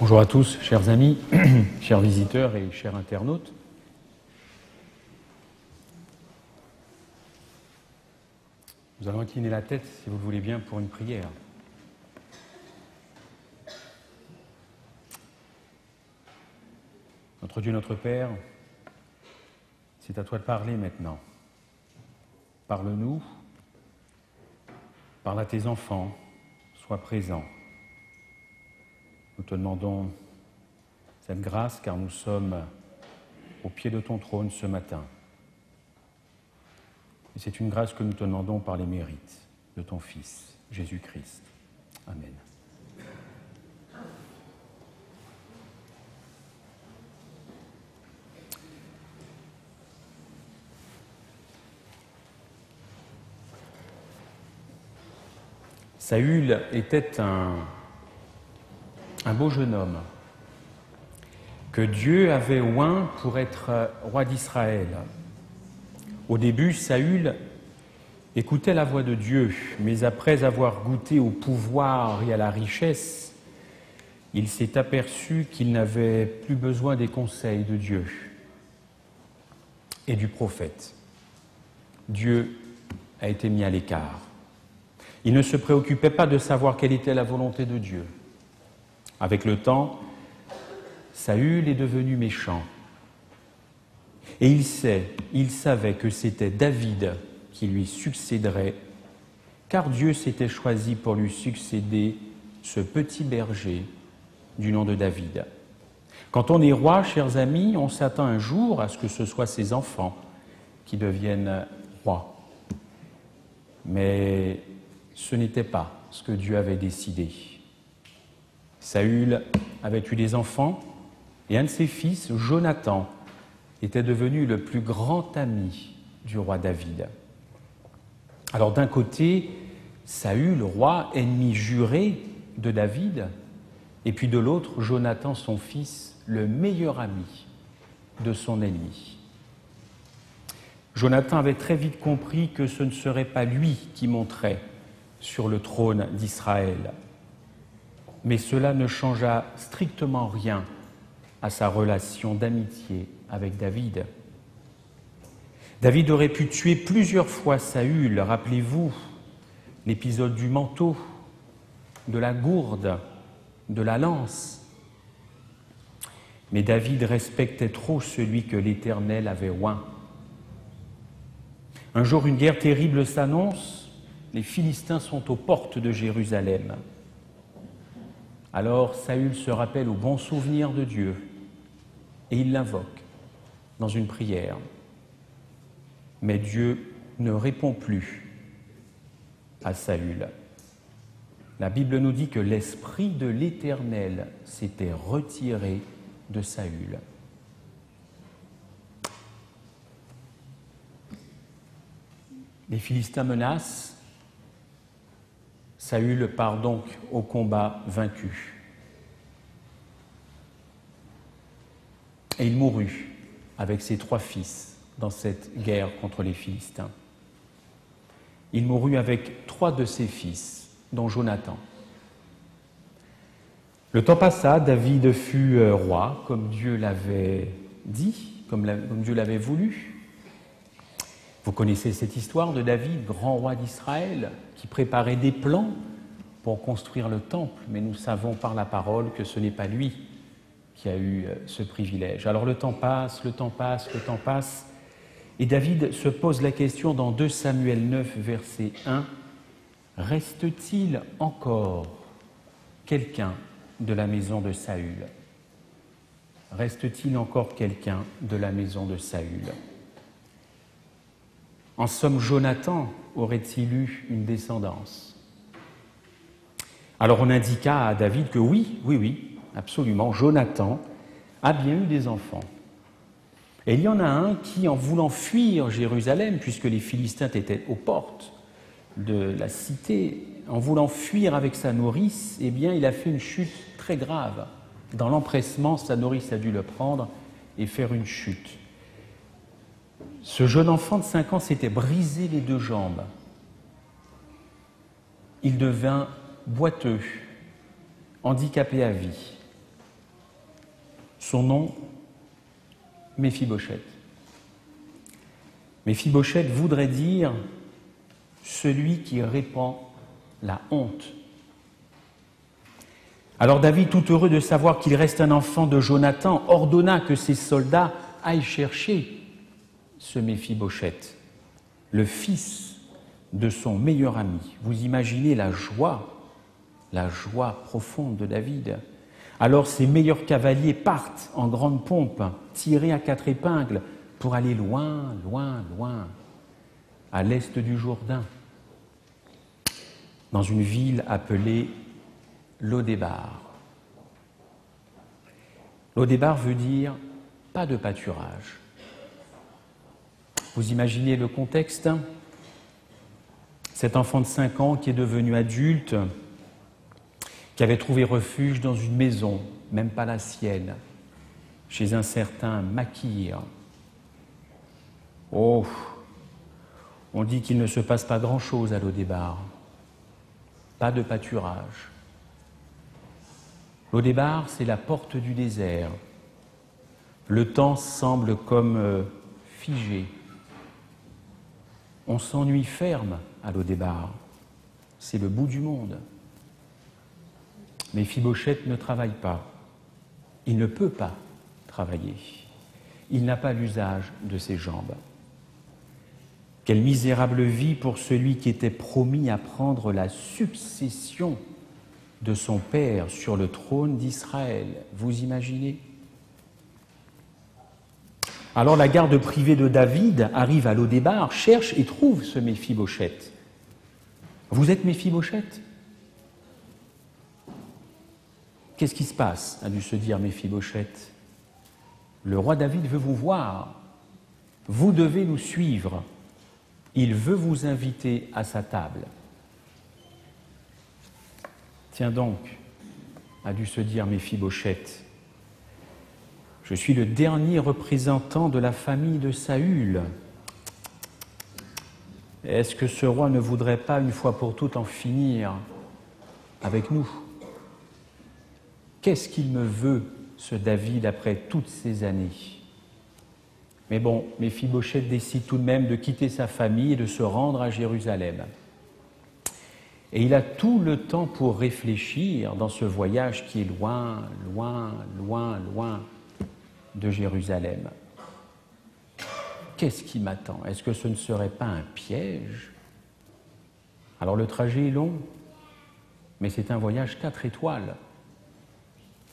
Bonjour à tous, chers amis, chers visiteurs et chers internautes. Nous allons incliner la tête, si vous le voulez bien, pour une prière. Notre Dieu, notre Père, c'est à toi de parler maintenant. Parle-nous, parle à tes enfants, sois présent. Nous te demandons cette grâce car nous sommes au pied de ton trône ce matin. Et c'est une grâce que nous te demandons par les mérites de ton Fils, Jésus-Christ. Amen. Saül était un beau jeune homme que Dieu avait oint pour être roi d'Israël. Au début, Saül écoutait la voix de Dieu, mais après avoir goûté au pouvoir et à la richesse, il s'est aperçu qu'il n'avait plus besoin des conseils de Dieu et du prophète. Dieu a été mis à l'écart. Il ne se préoccupait pas de savoir quelle était la volonté de Dieu. Avec le temps, Saül est devenu méchant. Et il savait que c'était David qui lui succéderait, car Dieu s'était choisi pour lui succéder ce petit berger du nom de David. Quand on est roi, chers amis, on s'attend un jour à ce que ce soit ses enfants qui deviennent rois. Mais ce n'était pas ce que Dieu avait décidé. Saül avait eu des enfants et un de ses fils, Jonathan, était devenu le plus grand ami du roi David. Alors d'un côté, Saül, roi, ennemi juré de David, et puis de l'autre, Jonathan, son fils, le meilleur ami de son ennemi. Jonathan avait très vite compris que ce ne serait pas lui qui monterait sur le trône d'Israël. Mais cela ne changea strictement rien à sa relation d'amitié avec David. David aurait pu tuer plusieurs fois Saül, rappelez-vous l'épisode du manteau, de la gourde, de la lance. Mais David respectait trop celui que l'Éternel avait oint. Un jour, une guerre terrible s'annonce, les Philistins sont aux portes de Jérusalem. Alors Saül se rappelle au bon souvenir de Dieu et il l'invoque dans une prière. Mais Dieu ne répond plus à Saül. La Bible nous dit que l'Esprit de l'Éternel s'était retiré de Saül. Les Philistins menacent. Saül part donc au combat vaincu. Et il mourut avec ses 3 fils dans cette guerre contre les Philistins. Il mourut avec 3 de ses fils, dont Jonathan. Le temps passa, David fut roi, comme Dieu l'avait dit, comme Dieu l'avait voulu. Vous connaissez cette histoire de David, grand roi d'Israël, qui préparait des plans pour construire le temple, mais nous savons par la parole que ce n'est pas lui qui a eu ce privilège. Alors le temps passe, le temps passe, le temps passe, et David se pose la question dans 2 Samuel 9, verset 1, « Reste-t-il encore quelqu'un de la maison de Saül ?» Reste-t-il encore quelqu'un de la maison de Saül ? En somme, Jonathan aurait-il eu une descendance? Alors on indiqua à David que oui, absolument, Jonathan a bien eu des enfants. Et il y en a un qui, en voulant fuir Jérusalem, puisque les Philistins étaient aux portes de la cité, en voulant fuir avec sa nourrice, eh bien il a fait une chute très grave. Dans l'empressement, sa nourrice a dû le prendre et faire une chute. Ce jeune enfant de 5 ans s'était brisé les 2 jambes. Il devint boiteux, handicapé à vie. Son nom, Méphibosheth. Méphibosheth voudrait dire celui qui répand la honte. Alors David, tout heureux de savoir qu'il reste un enfant de Jonathan, ordonna que ses soldats aillent chercher ce Méphibosheth, le fils de son meilleur ami. Vous imaginez la joie profonde de David. Alors ses meilleurs cavaliers partent en grande pompe, tirés à 4 épingles, pour aller loin, loin, loin, à l'est du Jourdain, dans une ville appelée Lodébar. Lodébar veut dire pas de pâturage. Vous imaginez le contexte? Cet enfant de 5 ans qui est devenu adulte, qui avait trouvé refuge dans une maison, même pas la sienne, chez un certain Makir. Oh, on dit qu'il ne se passe pas grand-chose à Lodébar. Pas de pâturage. Lodébar, c'est la porte du désert. Le temps semble comme figé. On s'ennuie ferme à Lodébar. C'est le bout du monde. Méphibosheth ne travaille pas. Il ne peut pas travailler. Il n'a pas l'usage de ses jambes. Quelle misérable vie pour celui qui était promis à prendre la succession de son père sur le trône d'Israël. Vous imaginez? Alors la garde privée de David arrive à Lodébar, cherche et trouve ce Méphibosheth. Vous êtes Méphibosheth? Qu'est-ce qui se passe? A dû se dire Méphibosheth. Le roi David veut vous voir. Vous devez nous suivre. Il veut vous inviter à sa table. Tiens donc, a dû se dire Méphibosheth, je suis le dernier représentant de la famille de Saül. Est-ce que ce roi ne voudrait pas une fois pour toutes en finir avec nous? Qu'est-ce qu'il me veut, ce David, après toutes ces années? Mais bon, Méphibosheth décide tout de même de quitter sa famille et de se rendre à Jérusalem. Et il a tout le temps pour réfléchir dans ce voyage qui est loin, loin, loin, loin de Jérusalem. Qu'est-ce qui m'attend? Est-ce que ce ne serait pas un piège? Alors le trajet est long, mais c'est un voyage 4 étoiles,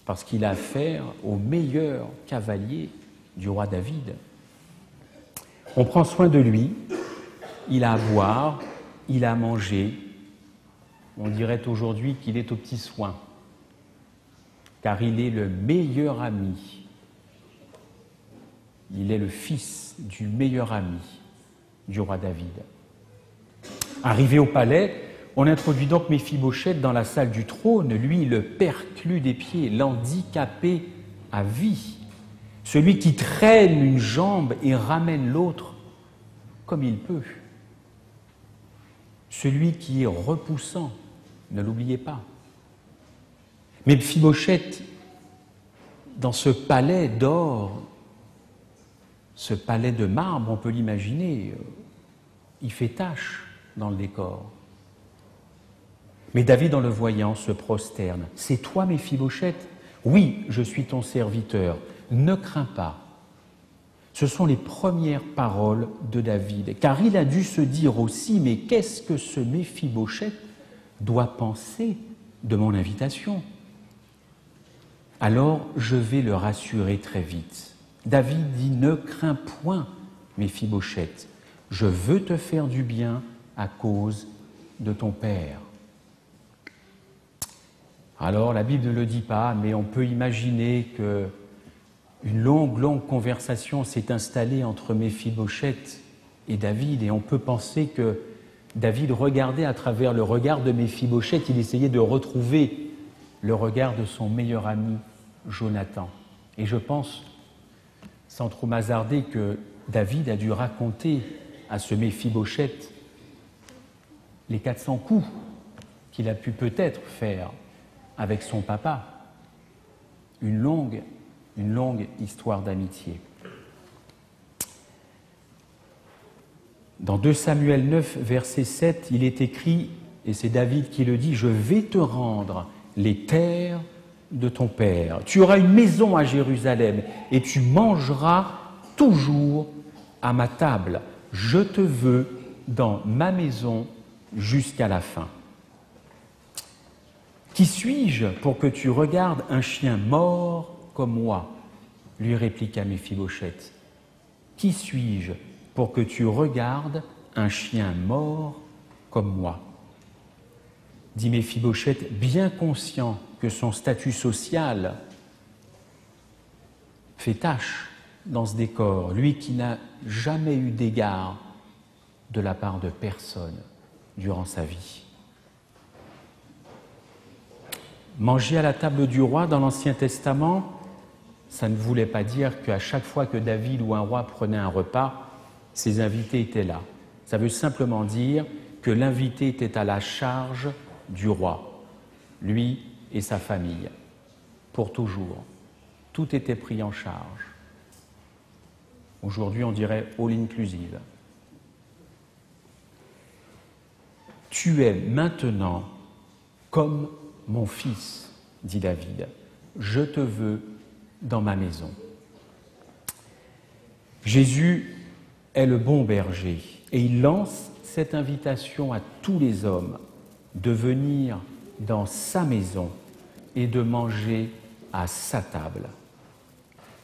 parce qu'il a affaire au meilleur cavalier du roi David. On prend soin de lui, il a à boire, il a à manger. On dirait aujourd'hui qu'il est aux petits soins, car il est le meilleur ami. Il est le fils du meilleur ami du roi David. Arrivé au palais, on introduit donc Méphibosheth dans la salle du trône, lui le perclus des pieds, l'handicapé à vie, celui qui traîne une jambe et ramène l'autre comme il peut, celui qui est repoussant. Ne l'oubliez pas. Méphibosheth, dans ce palais d'or, ce palais de marbre, on peut l'imaginer, il fait tache dans le décor. Mais David, en le voyant, se prosterne. « C'est toi, Méphibosheth? Oui, je suis ton serviteur. Ne crains pas. » Ce sont les premières paroles de David, car il a dû se dire aussi, mais qu'est-ce que ce Méphibosheth doit penser de mon invitation? Alors je vais le rassurer très vite. David dit, ne crains point, Méphibosheth, je veux te faire du bien à cause de ton père. Alors la Bible ne le dit pas, mais on peut imaginer qu'une longue conversation s'est installée entre Méphibosheth et David, et on peut penser que David regardait à travers le regard de Méphibosheth, il essayait de retrouver le regard de son meilleur ami, Jonathan. Et je pense, sans trop m'hasarder, que David a dû raconter à ce Méphibosheth les 400 coups qu'il a pu peut-être faire avec son papa. Une longue une longue histoire d'amitié. Dans 2 Samuel 9, verset 7, il est écrit, et c'est David qui le dit, « Je vais te rendre les terres de ton père. Tu auras une maison à Jérusalem et tu mangeras toujours à ma table. Je te veux dans ma maison jusqu'à la fin. » « Qui suis-je pour que tu regardes un chien mort comme moi ?» lui répliqua Méphibosheth. « Qui suis-je pour que tu regardes un chien mort comme moi ?» dit Méphibosheth, bien conscient que son statut social fait tache dans ce décor, lui qui n'a jamais eu d'égard de la part de personne durant sa vie. Manger à la table du roi dans l'Ancien Testament, ça ne voulait pas dire qu'à chaque fois que David ou un roi prenait un repas, ses invités étaient là. Ça veut simplement dire que l'invité était à la charge du roi, lui et sa famille, pour toujours. Tout était pris en charge. Aujourd'hui, on dirait all inclusive. Tu es maintenant comme mon fils, dit David, je te veux dans ma maison. Jésus est le bon berger et il lance cette invitation à tous les hommes de venir dans sa maison et de manger à sa table.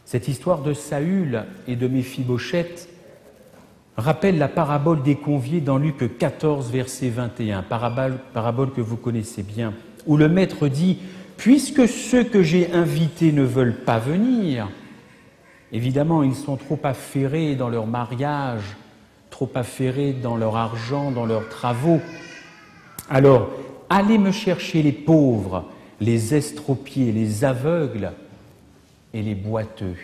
Cette histoire de Saül et de Méphibosheth rappelle la parabole des conviés dans Luc 14, verset 21, parabole que vous connaissez bien, où le maître dit « Puisque ceux que j'ai invités ne veulent pas venir », évidemment, ils sont trop affairés dans leur mariage, trop affairés dans leur argent, dans leurs travaux. Alors, allez me chercher les pauvres, les estropiés, les aveugles et les boiteux.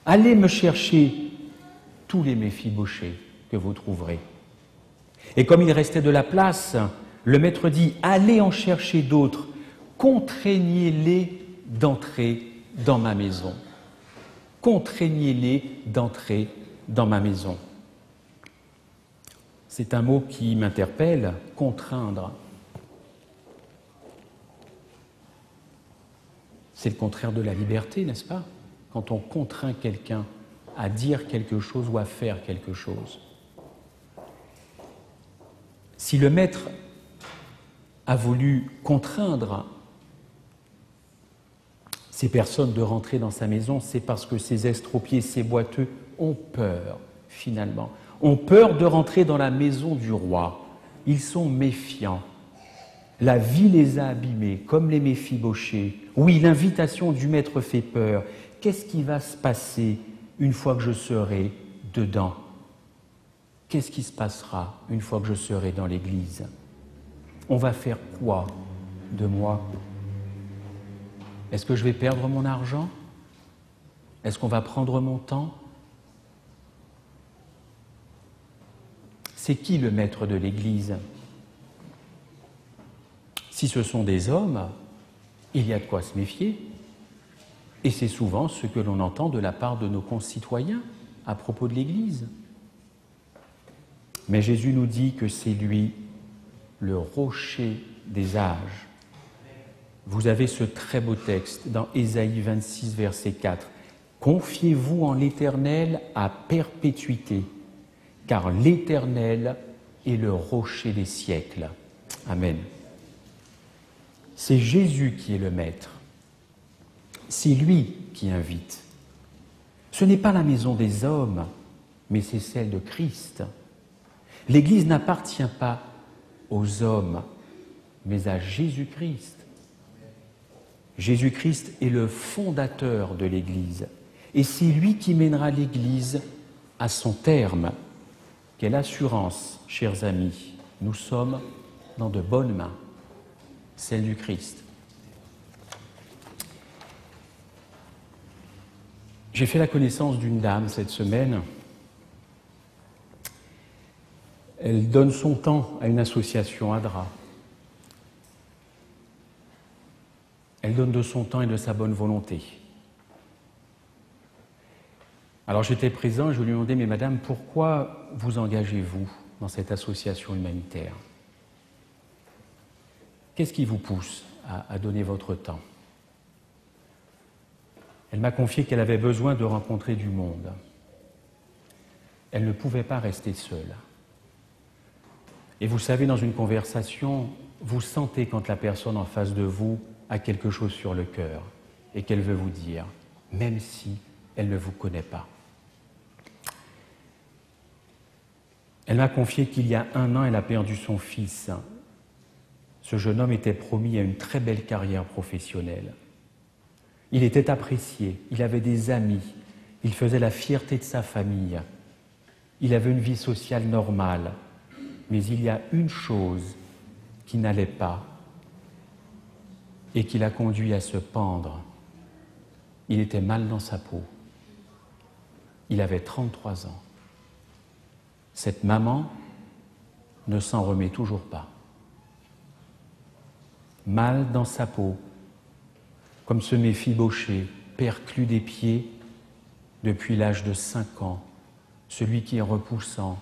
Allez me chercher tous les Méphibosheth que vous trouverez. Et comme il restait de la place, le maître dit « Allez en chercher d'autres, contraignez-les d'entrer dans ma maison. » Contraignez-les d'entrer dans ma maison. C'est un mot qui m'interpelle, contraindre. C'est le contraire de la liberté, n'est-ce pas? Quand on contraint quelqu'un à dire quelque chose ou à faire quelque chose. Si le maître a voulu contraindre ces personnes de rentrer dans sa maison, c'est parce que ces estropiés, ces boiteux ont peur, finalement. Ont peur de rentrer dans la maison du roi. Ils sont méfiants. La vie les a abîmés, comme les Méphibosheth. Oui, l'invitation du maître fait peur. Qu'est-ce qui va se passer une fois que je serai dedans? Qu'est-ce qui se passera une fois que je serai dans l'Église? On va faire quoi de moi? Est-ce que je vais perdre mon argent? Est-ce qu'on va prendre mon temps? C'est qui le maître de l'Église? Si ce sont des hommes, il y a de quoi se méfier. Et c'est souvent ce que l'on entend de la part de nos concitoyens à propos de l'Église. Mais Jésus nous dit que c'est lui, le rocher des âges. Vous avez ce très beau texte dans Ésaïe 26, verset 4. « Confiez-vous en l'Éternel à perpétuité, car l'Éternel est le rocher des siècles. » Amen. C'est Jésus qui est le maître. C'est lui qui invite. Ce n'est pas la maison des hommes, mais c'est celle de Christ. L'Église n'appartient pas aux hommes, mais à Jésus-Christ. Jésus-Christ est le fondateur de l'Église, et c'est lui qui mènera l'Église à son terme. Quelle assurance, chers amis, nous sommes dans de bonnes mains, celle du Christ. J'ai fait la connaissance d'une dame cette semaine. Elle donne son temps à une association ADRA. Elle donne de son temps et de sa bonne volonté. Alors j'étais présent, je lui ai demandé, mais madame, pourquoi vous engagez-vous dans cette association humanitaire? Qu'est-ce qui vous pousse à donner votre temps? Elle m'a confié qu'elle avait besoin de rencontrer du monde. Elle ne pouvait pas rester seule. Et vous savez, dans une conversation, vous sentez quand la personne en face de vous a quelque chose sur le cœur et qu'elle veut vous dire, même si elle ne vous connaît pas. Elle m'a confié qu'il y a 1 an, elle a perdu son fils. Ce jeune homme était promis à une très belle carrière professionnelle. Il était apprécié, il avait des amis, il faisait la fierté de sa famille. Il avait une vie sociale normale. Mais il y a une chose qui n'allait pas et qui l'a conduit à se pendre. Il était mal dans sa peau. Il avait 33 ans. Cette maman ne s'en remet toujours pas. Mal dans sa peau, comme ce Méphibosheth, perclus des pieds depuis l'âge de 5 ans, celui qui est repoussant,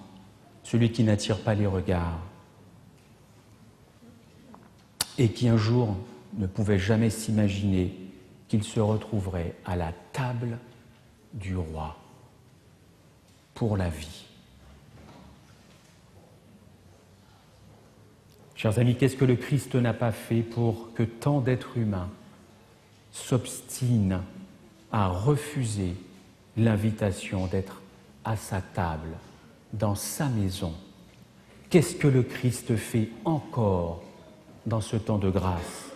celui qui n'attire pas les regards, et qui un jour ne pouvait jamais s'imaginer qu'il se retrouverait à la table du roi pour la vie. Chers amis, qu'est-ce que le Christ n'a pas fait pour que tant d'êtres humains s'obstinent à refuser l'invitation d'être à sa table, dans sa maison? Qu'est-ce que le Christ fait encore dans ce temps de grâce?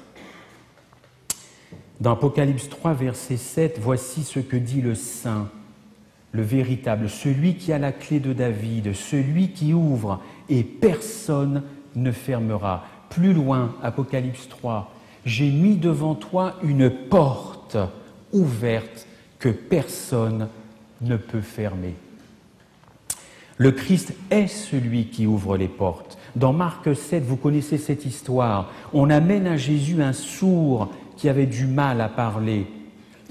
Dans Apocalypse 3, verset 7, voici ce que dit le Saint, le véritable, celui qui a la clé de David, celui qui ouvre et personne ne fermera. Plus loin, Apocalypse 3, j'ai mis devant toi une porte ouverte que personne ne peut fermer. Le Christ est celui qui ouvre les portes. Dans Marc 7, vous connaissez cette histoire. On amène à Jésus un sourd qui avait du mal à parler.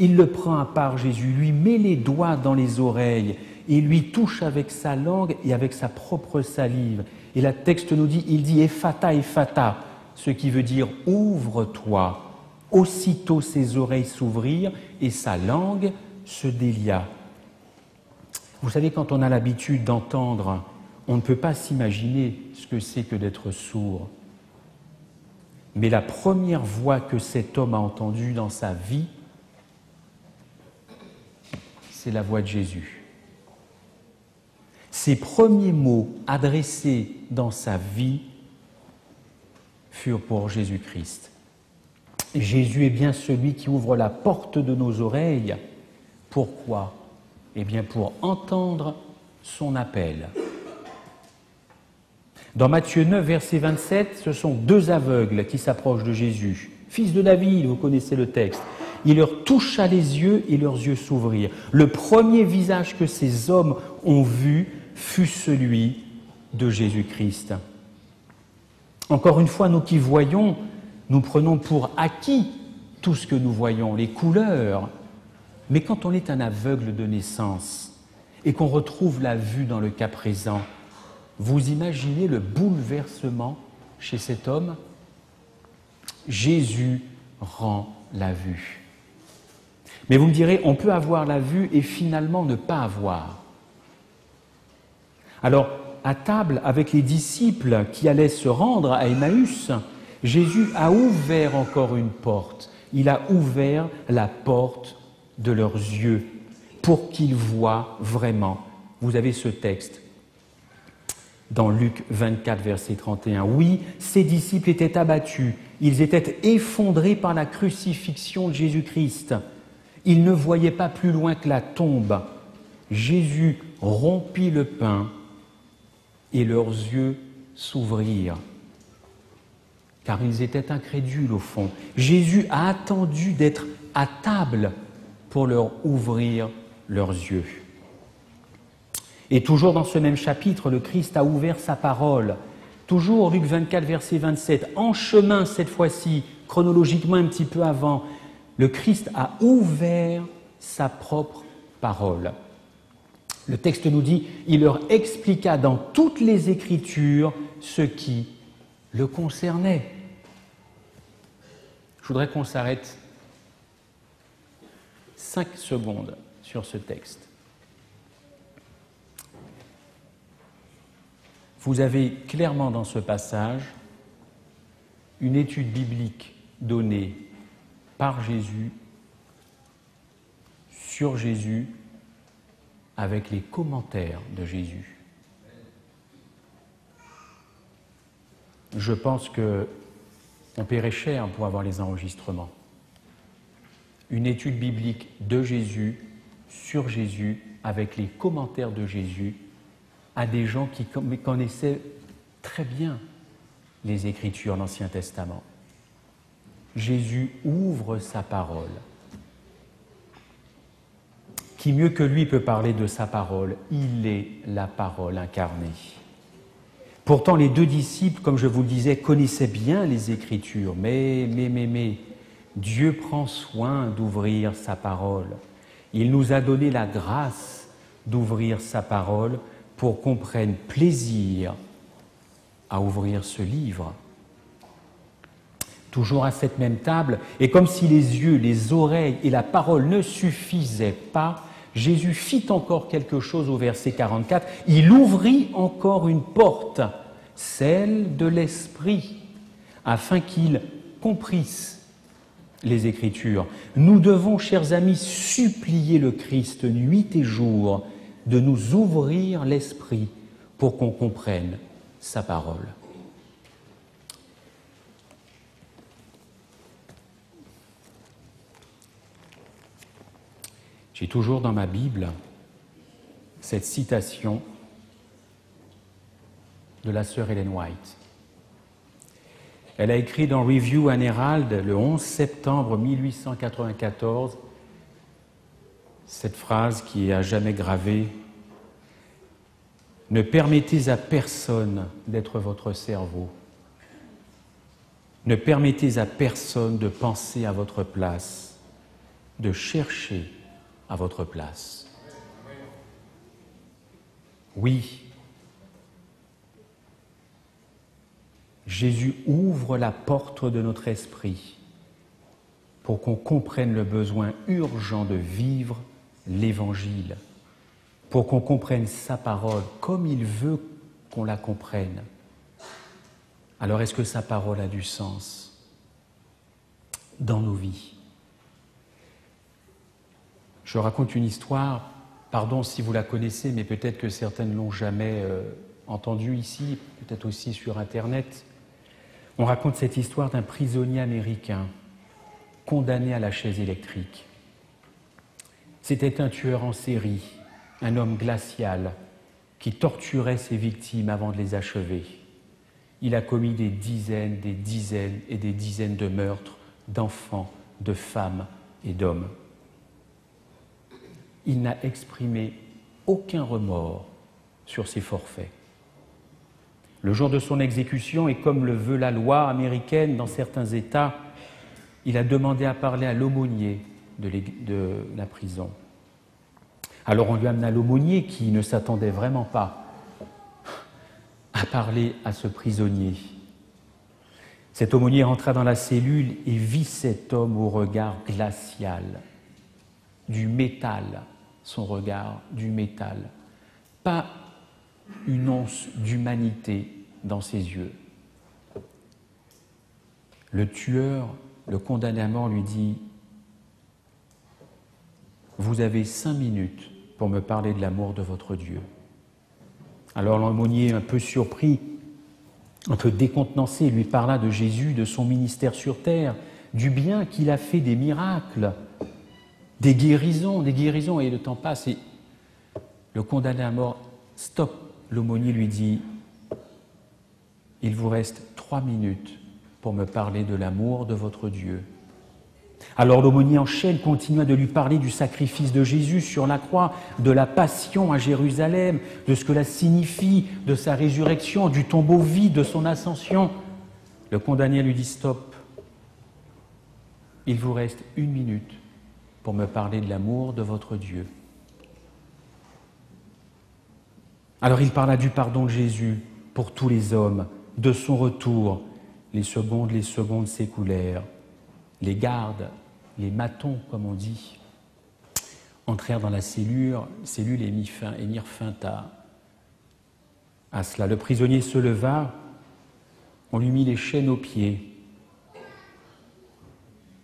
Il le prend à part, Jésus, lui met les doigts dans les oreilles et lui touche avec sa langue et avec sa propre salive. Et le texte nous dit, il dit « Ephata, Ephata », ce qui veut dire « ouvre-toi ». Aussitôt ses oreilles s'ouvrirent et sa langue se délia. Vous savez, quand on a l'habitude d'entendre, on ne peut pas s'imaginer ce que c'est que d'être sourd. Mais la première voix que cet homme a entendue dans sa vie, c'est la voix de Jésus. Ses premiers mots adressés dans sa vie furent pour Jésus-Christ. Jésus est bien celui qui ouvre la porte de nos oreilles. Pourquoi ? Eh bien, pour entendre son appel. Dans Matthieu 9, verset 27, ce sont 2 aveugles qui s'approchent de Jésus. Fils de David, vous connaissez le texte. Il leur toucha les yeux et leurs yeux s'ouvrirent. Le premier visage que ces hommes ont vu fut celui de Jésus-Christ. Encore une fois, nous qui voyons, nous prenons pour acquis tout ce que nous voyons, les couleurs. Mais quand on est un aveugle de naissance et qu'on retrouve la vue dans le cas présent, vous imaginez le bouleversement chez cet homme? Jésus rend la vue. Mais vous me direz, on peut avoir la vue et finalement ne pas avoir. Alors, à table avec les disciples qui allaient se rendre à Emmaüs, Jésus a ouvert encore une porte. Il a ouvert la porte de leurs yeux pour qu'ils voient vraiment. Vous avez ce texte dans Luc 24, verset 31. Oui, ces disciples étaient abattus, ils étaient effondrés par la crucifixion de Jésus-Christ. Ils ne voyaient pas plus loin que la tombe. Jésus rompit le pain et leurs yeux s'ouvrirent, car ils étaient incrédules au fond. Jésus a attendu d'être à table pour leur ouvrir leurs yeux. Et toujours dans ce même chapitre, le Christ a ouvert sa parole. Toujours Luc 24, verset 27. En chemin, cette fois-ci, chronologiquement un petit peu avant, le Christ a ouvert sa propre parole. Le texte nous dit, il leur expliqua dans toutes les Écritures ce qui le concernait. Je voudrais qu'on s'arrête 5 secondes sur ce texte. Vous avez clairement dans ce passage une étude biblique donnée par Jésus, sur Jésus, avec les commentaires de Jésus. Je pense qu'on paierait cher pour avoir les enregistrements. Une étude biblique de Jésus, sur Jésus, avec les commentaires de Jésus, à des gens qui connaissaient très bien les Écritures, l'Ancien Testament. Jésus ouvre sa parole. Qui mieux que lui peut parler de sa parole? Il est la parole incarnée. Pourtant, les 2 disciples, comme je vous le disais, connaissaient bien les Écritures, mais, Dieu prend soin d'ouvrir sa parole. Il nous a donné la grâce d'ouvrir sa parole pour qu'on prenne plaisir à ouvrir ce livre. Toujours à cette même table, et comme si les yeux, les oreilles et la parole ne suffisaient pas, Jésus fit encore quelque chose au verset 44. Il ouvrit encore une porte, celle de l'Esprit, afin qu'il comprisse les Écritures. Nous devons, chers amis, supplier le Christ nuit et jour de nous ouvrir l'Esprit pour qu'on comprenne sa parole. J'ai toujours dans ma Bible cette citation de la sœur Ellen White. Elle a écrit dans Review and Herald le 11 septembre 1894 cette phrase qui est à jamais gravée: « Ne permettez à personne d'être votre cerveau. Ne permettez à personne de penser à votre place, de chercher à votre place. » Oui, Jésus ouvre la porte de notre esprit pour qu'on comprenne le besoin urgent de vivre l'Évangile, pour qu'on comprenne sa parole comme il veut qu'on la comprenne. Alors est-ce que sa parole a du sens dans nos vies? Je raconte une histoire, pardon si vous la connaissez, mais peut-être que certains ne l'ont jamais entendue ici, peut-être aussi sur Internet. On raconte cette histoire d'un prisonnier américain condamné à la chaise électrique. C'était un tueur en série, un homme glacial qui torturait ses victimes avant de les achever. Il a commis des dizaines et des dizaines de meurtres d'enfants, de femmes et d'hommes. Il n'a exprimé aucun remords sur ses forfaits. Le jour de son exécution, et comme le veut la loi américaine dans certains États, il a demandé à parler à l'aumônier de la prison. Alors on lui amena l'aumônier qui ne s'attendait vraiment pas à parler à ce prisonnier. Cet aumônier entra dans la cellule et vit cet homme au regard glacial, du métal, son regard du métal. Pas une once d'humanité dans ses yeux. Le tueur, le condamné à mort, lui dit « Vous avez 5 minutes pour me parler de l'amour de votre Dieu. » Alors l'aumônier, un peu surpris, un peu décontenancé, lui parla de Jésus, de son ministère sur terre, du bien qu'il a fait, des miracles, des guérisons, et le temps passe, et le condamné à mort, stop, l'aumônier lui dit « Il vous reste 3 minutes pour me parler de l'amour de votre Dieu. » Alors l'aumônier enchaîne, continua de lui parler du sacrifice de Jésus sur la croix, de la passion à Jérusalem, de ce que cela signifie, de sa résurrection, du tombeau vide, de son ascension. Le condamné lui dit « Stop, il vous reste 1 minute pour me parler de l'amour de votre Dieu. » Alors il parla du pardon de Jésus pour tous les hommes, de son retour. Les secondes s'écoulèrent. Les gardes, les matons, comme on dit, entrèrent dans la cellule et mirent fin à cela. Le prisonnier se leva, on lui mit les chaînes aux pieds.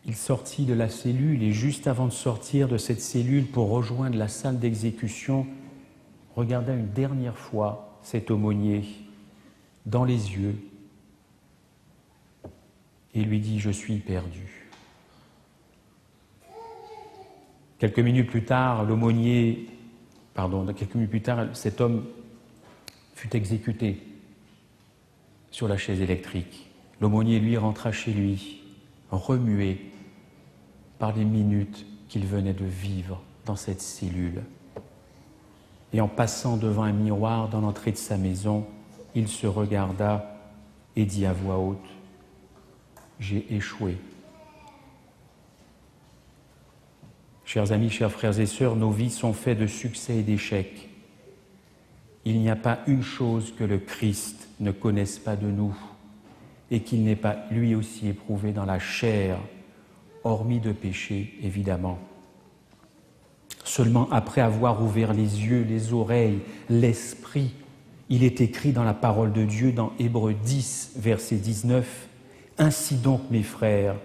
Il sortit de la cellule et juste avant de sortir de cette cellule pour rejoindre la salle d'exécution, regarda une dernière fois cet aumônier dans les yeux et lui dit « Je suis perdu ». Quelques minutes plus tard, cet homme fut exécuté sur la chaise électrique. L'aumônier, lui, rentra chez lui, remué par les minutes qu'il venait de vivre dans cette cellule. Et en passant devant un miroir dans l'entrée de sa maison, il se regarda et dit à voix haute « J'ai échoué ». Chers amis, chers frères et sœurs, nos vies sont faites de succès et d'échecs. Il n'y a pas une chose que le Christ ne connaisse pas de nous et qu'il n'ait pas lui aussi éprouvé dans la chair, hormis de péché, évidemment. Seulement après avoir ouvert les yeux, les oreilles, l'esprit, il est écrit dans la parole de Dieu, dans Hébreux 10, verset 19, « Ainsi donc, mes frères,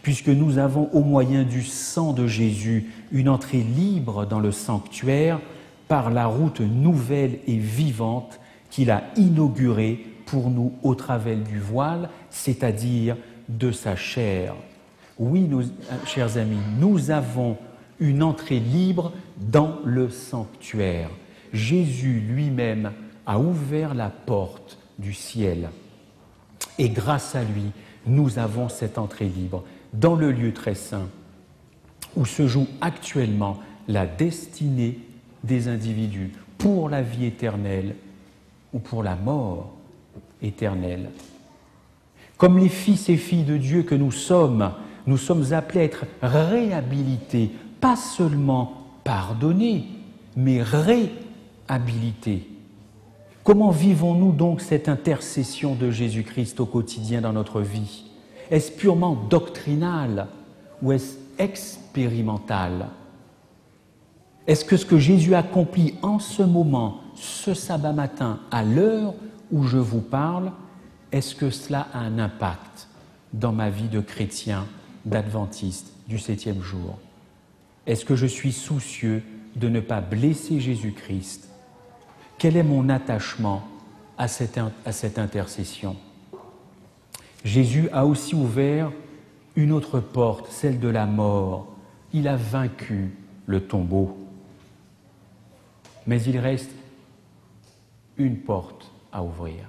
puisque nous avons au moyen du sang de Jésus une entrée libre dans le sanctuaire par la route nouvelle et vivante qu'il a inaugurée pour nous au travers du voile, c'est-à-dire de sa chair. » Oui, chers amis, nous avons une entrée libre dans le sanctuaire. Jésus lui-même a ouvert la porte du ciel. Et grâce à lui, nous avons cette entrée libre dans le lieu très saint où se joue actuellement la destinée des individus pour la vie éternelle ou pour la mort éternelle. Comme les fils et filles de Dieu que nous sommes appelés à être réhabilités, pas seulement pardonnés, mais réhabilités. Comment vivons-nous donc cette intercession de Jésus-Christ au quotidien dans notre vie? Est-ce purement doctrinal ou est-ce expérimental? Est-ce que ce que Jésus accomplit en ce moment, ce sabbat matin, à l'heure où je vous parle, est-ce que cela a un impact dans ma vie de chrétien, d'adventiste, du 7e jour? Est-ce que je suis soucieux de ne pas blesser Jésus-Christ? Quel est mon attachement à cette intercession? Jésus a aussi ouvert une autre porte, celle de la mort. Il a vaincu le tombeau. Mais il reste une porte à ouvrir.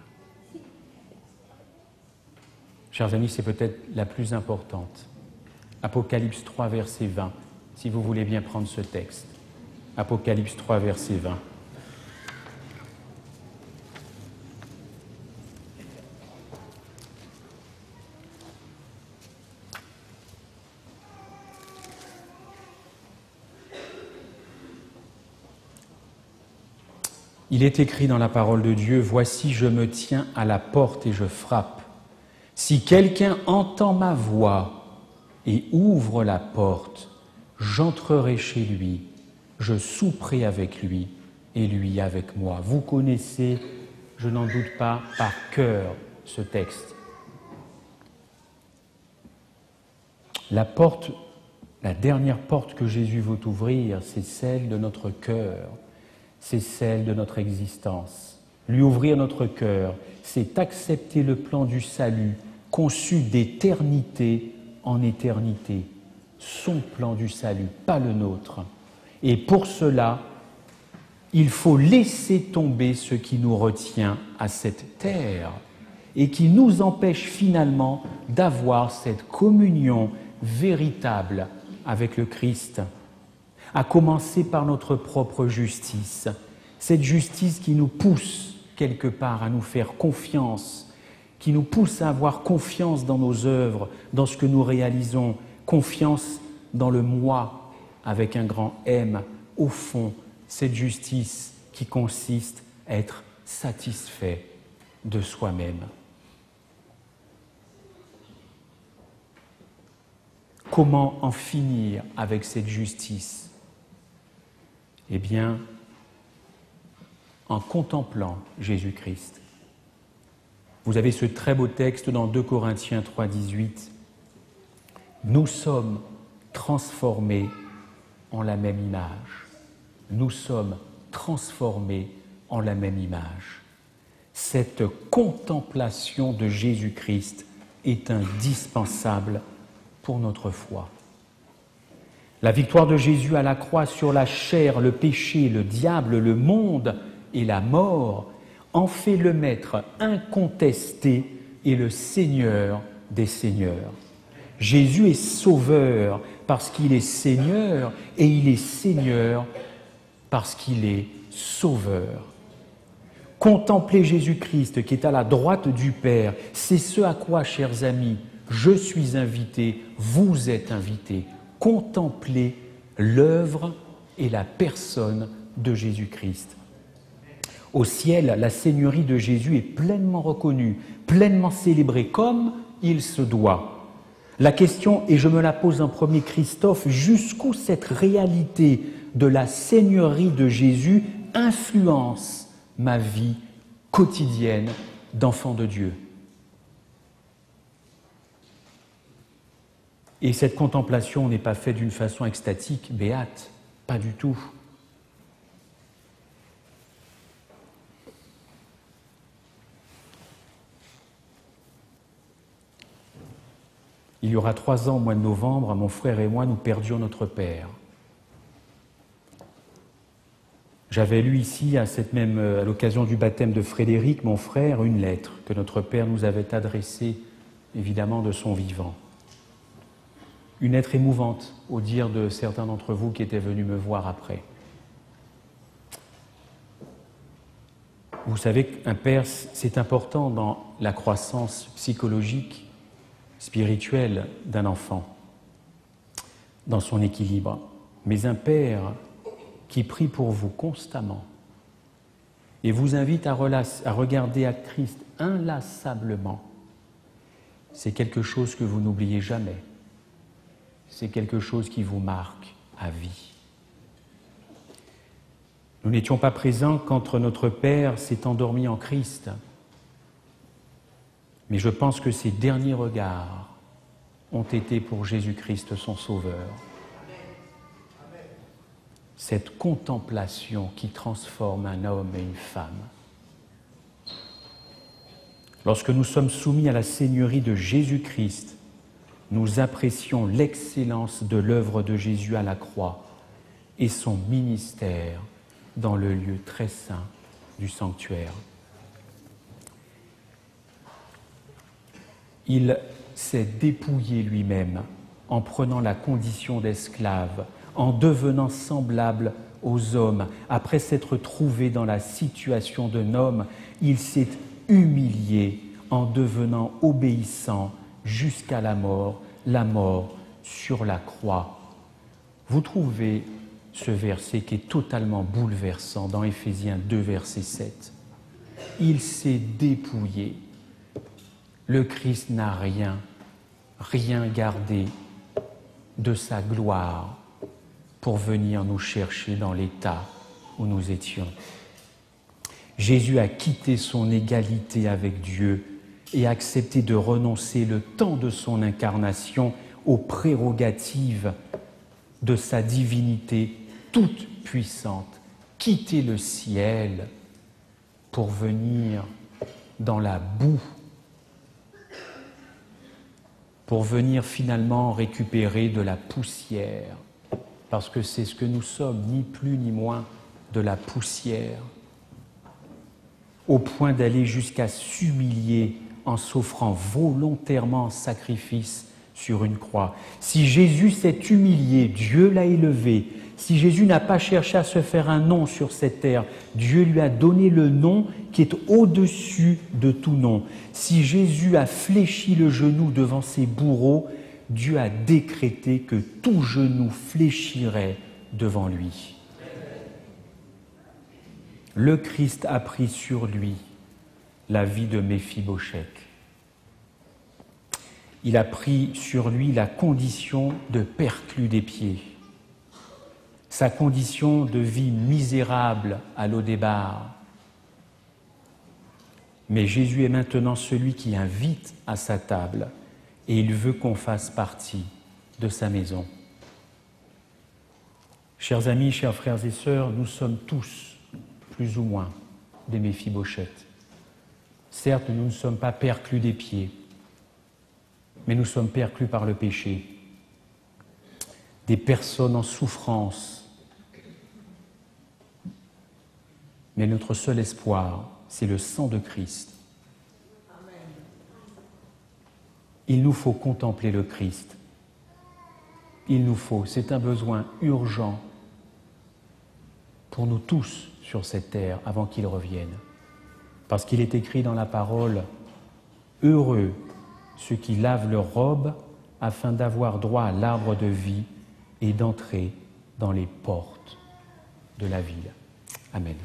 Chers amis, c'est peut-être la plus importante. Apocalypse 3, verset 20, si vous voulez bien prendre ce texte. Apocalypse 3, verset 20. Il est écrit dans la parole de Dieu, « Voici, je me tiens à la porte et je frappe. Si quelqu'un entend ma voix et ouvre la porte, j'entrerai chez lui, je souperai avec lui et lui avec moi. » Vous connaissez, je n'en doute pas, par cœur ce texte. La dernière porte que Jésus veut ouvrir, c'est celle de notre cœur. C'est celle de notre existence. Lui ouvrir notre cœur, c'est accepter le plan du salut conçu d'éternité en éternité. Son plan du salut, pas le nôtre. Et pour cela, il faut laisser tomber ce qui nous retient à cette terre et qui nous empêche finalement d'avoir cette communion véritable avec le Christ. À commencer par notre propre justice, cette justice qui nous pousse quelque part à nous faire confiance, qui nous pousse à avoir confiance dans nos œuvres, dans ce que nous réalisons, confiance dans le moi avec un grand M, au fond, cette justice qui consiste être satisfait de soi-même. Comment en finir avec cette justice? Eh bien, en contemplant Jésus-Christ. Vous avez ce très beau texte dans 2 Corinthiens 3, 18. Nous sommes transformés en la même image. Nous sommes transformés en la même image. Cette contemplation de Jésus-Christ est indispensable pour notre foi. La victoire de Jésus à la croix sur la chair, le péché, le diable, le monde et la mort en fait le maître incontesté et le Seigneur des seigneurs. Jésus est sauveur parce qu'il est Seigneur et il est Seigneur parce qu'il est sauveur. Contempler Jésus-Christ qui est à la droite du Père, c'est ce à quoi, chers amis, je suis invité, vous êtes invités. Contempler l'œuvre et la personne de Jésus-Christ. Au ciel, la Seigneurie de Jésus est pleinement reconnue, pleinement célébrée, comme il se doit. La question, et je me la pose en premier, Christophe, jusqu'où cette réalité de la Seigneurie de Jésus influence ma vie quotidienne d'enfant de Dieu? Et cette contemplation n'est pas faite d'une façon extatique, béate, pas du tout. Il y aura 3 ans, au mois de novembre, mon frère et moi, nous perdions notre père. J'avais lu ici, à l'occasion du baptême de Frédéric, mon frère, une lettre que notre père nous avait adressée, évidemment, de son vivant. Une lettre émouvante, au dire de certains d'entre vous qui étaient venus me voir après. Vous savez qu'un père, c'est important dans la croissance psychologique, spirituelle d'un enfant, dans son équilibre. Mais un père qui prie pour vous constamment et vous invite à regarder à Christ inlassablement, c'est quelque chose que vous n'oubliez jamais. C'est quelque chose qui vous marque à vie. Nous n'étions pas présents quand notre Père s'est endormi en Christ. Mais je pense que ses derniers regards ont été pour Jésus-Christ son Sauveur. Cette contemplation qui transforme un homme et une femme. Lorsque nous sommes soumis à la Seigneurie de Jésus-Christ, nous apprécions l'excellence de l'œuvre de Jésus à la croix et son ministère dans le lieu très saint du sanctuaire. Il s'est dépouillé lui-même en prenant la condition d'esclave, en devenant semblable aux hommes. Après s'être trouvé dans la situation d'un homme, il s'est humilié en devenant obéissant jusqu'à la mort sur la croix. Vous trouvez ce verset qui est totalement bouleversant dans Éphésiens 2, verset 7. Il s'est dépouillé. Le Christ n'a rien gardé de sa gloire pour venir nous chercher dans l'état où nous étions. Jésus a quitté son égalité avec Dieu et a accepté de renoncer le temps de son incarnation aux prérogatives de sa divinité toute puissante, quitter le ciel pour venir dans la boue, pour venir finalement récupérer de la poussière, parce que c'est ce que nous sommes, ni plus ni moins, de la poussière, au point d'aller jusqu'à s'humilier en s'offrant volontairement en sacrifice sur une croix. Si Jésus s'est humilié, Dieu l'a élevé. Si Jésus n'a pas cherché à se faire un nom sur cette terre, Dieu lui a donné le nom qui est au-dessus de tout nom. Si Jésus a fléchi le genou devant ses bourreaux, Dieu a décrété que tout genou fléchirait devant lui. le Christ a pris sur lui la vie de Méphibosheth. Il a pris sur lui la condition de perclus des pieds, sa condition de vie misérable à Lo-Débar. Mais Jésus est maintenant celui qui invite à sa table et il veut qu'on fasse partie de sa maison. Chers amis, chers frères et sœurs, nous sommes tous, plus ou moins, des Méphibosheth. Certes, nous ne sommes pas perclus des pieds, mais nous sommes perclus par le péché. Des personnes en souffrance. Mais notre seul espoir, c'est le sang de Christ. Il nous faut contempler le Christ. Il nous faut, c'est un besoin urgent pour nous tous sur cette terre avant qu'il revienne. Parce qu'il est écrit dans la parole « Heureux ceux qui lavent leurs robes afin d'avoir droit à l'arbre de vie et d'entrer dans les portes de la ville. » Amen.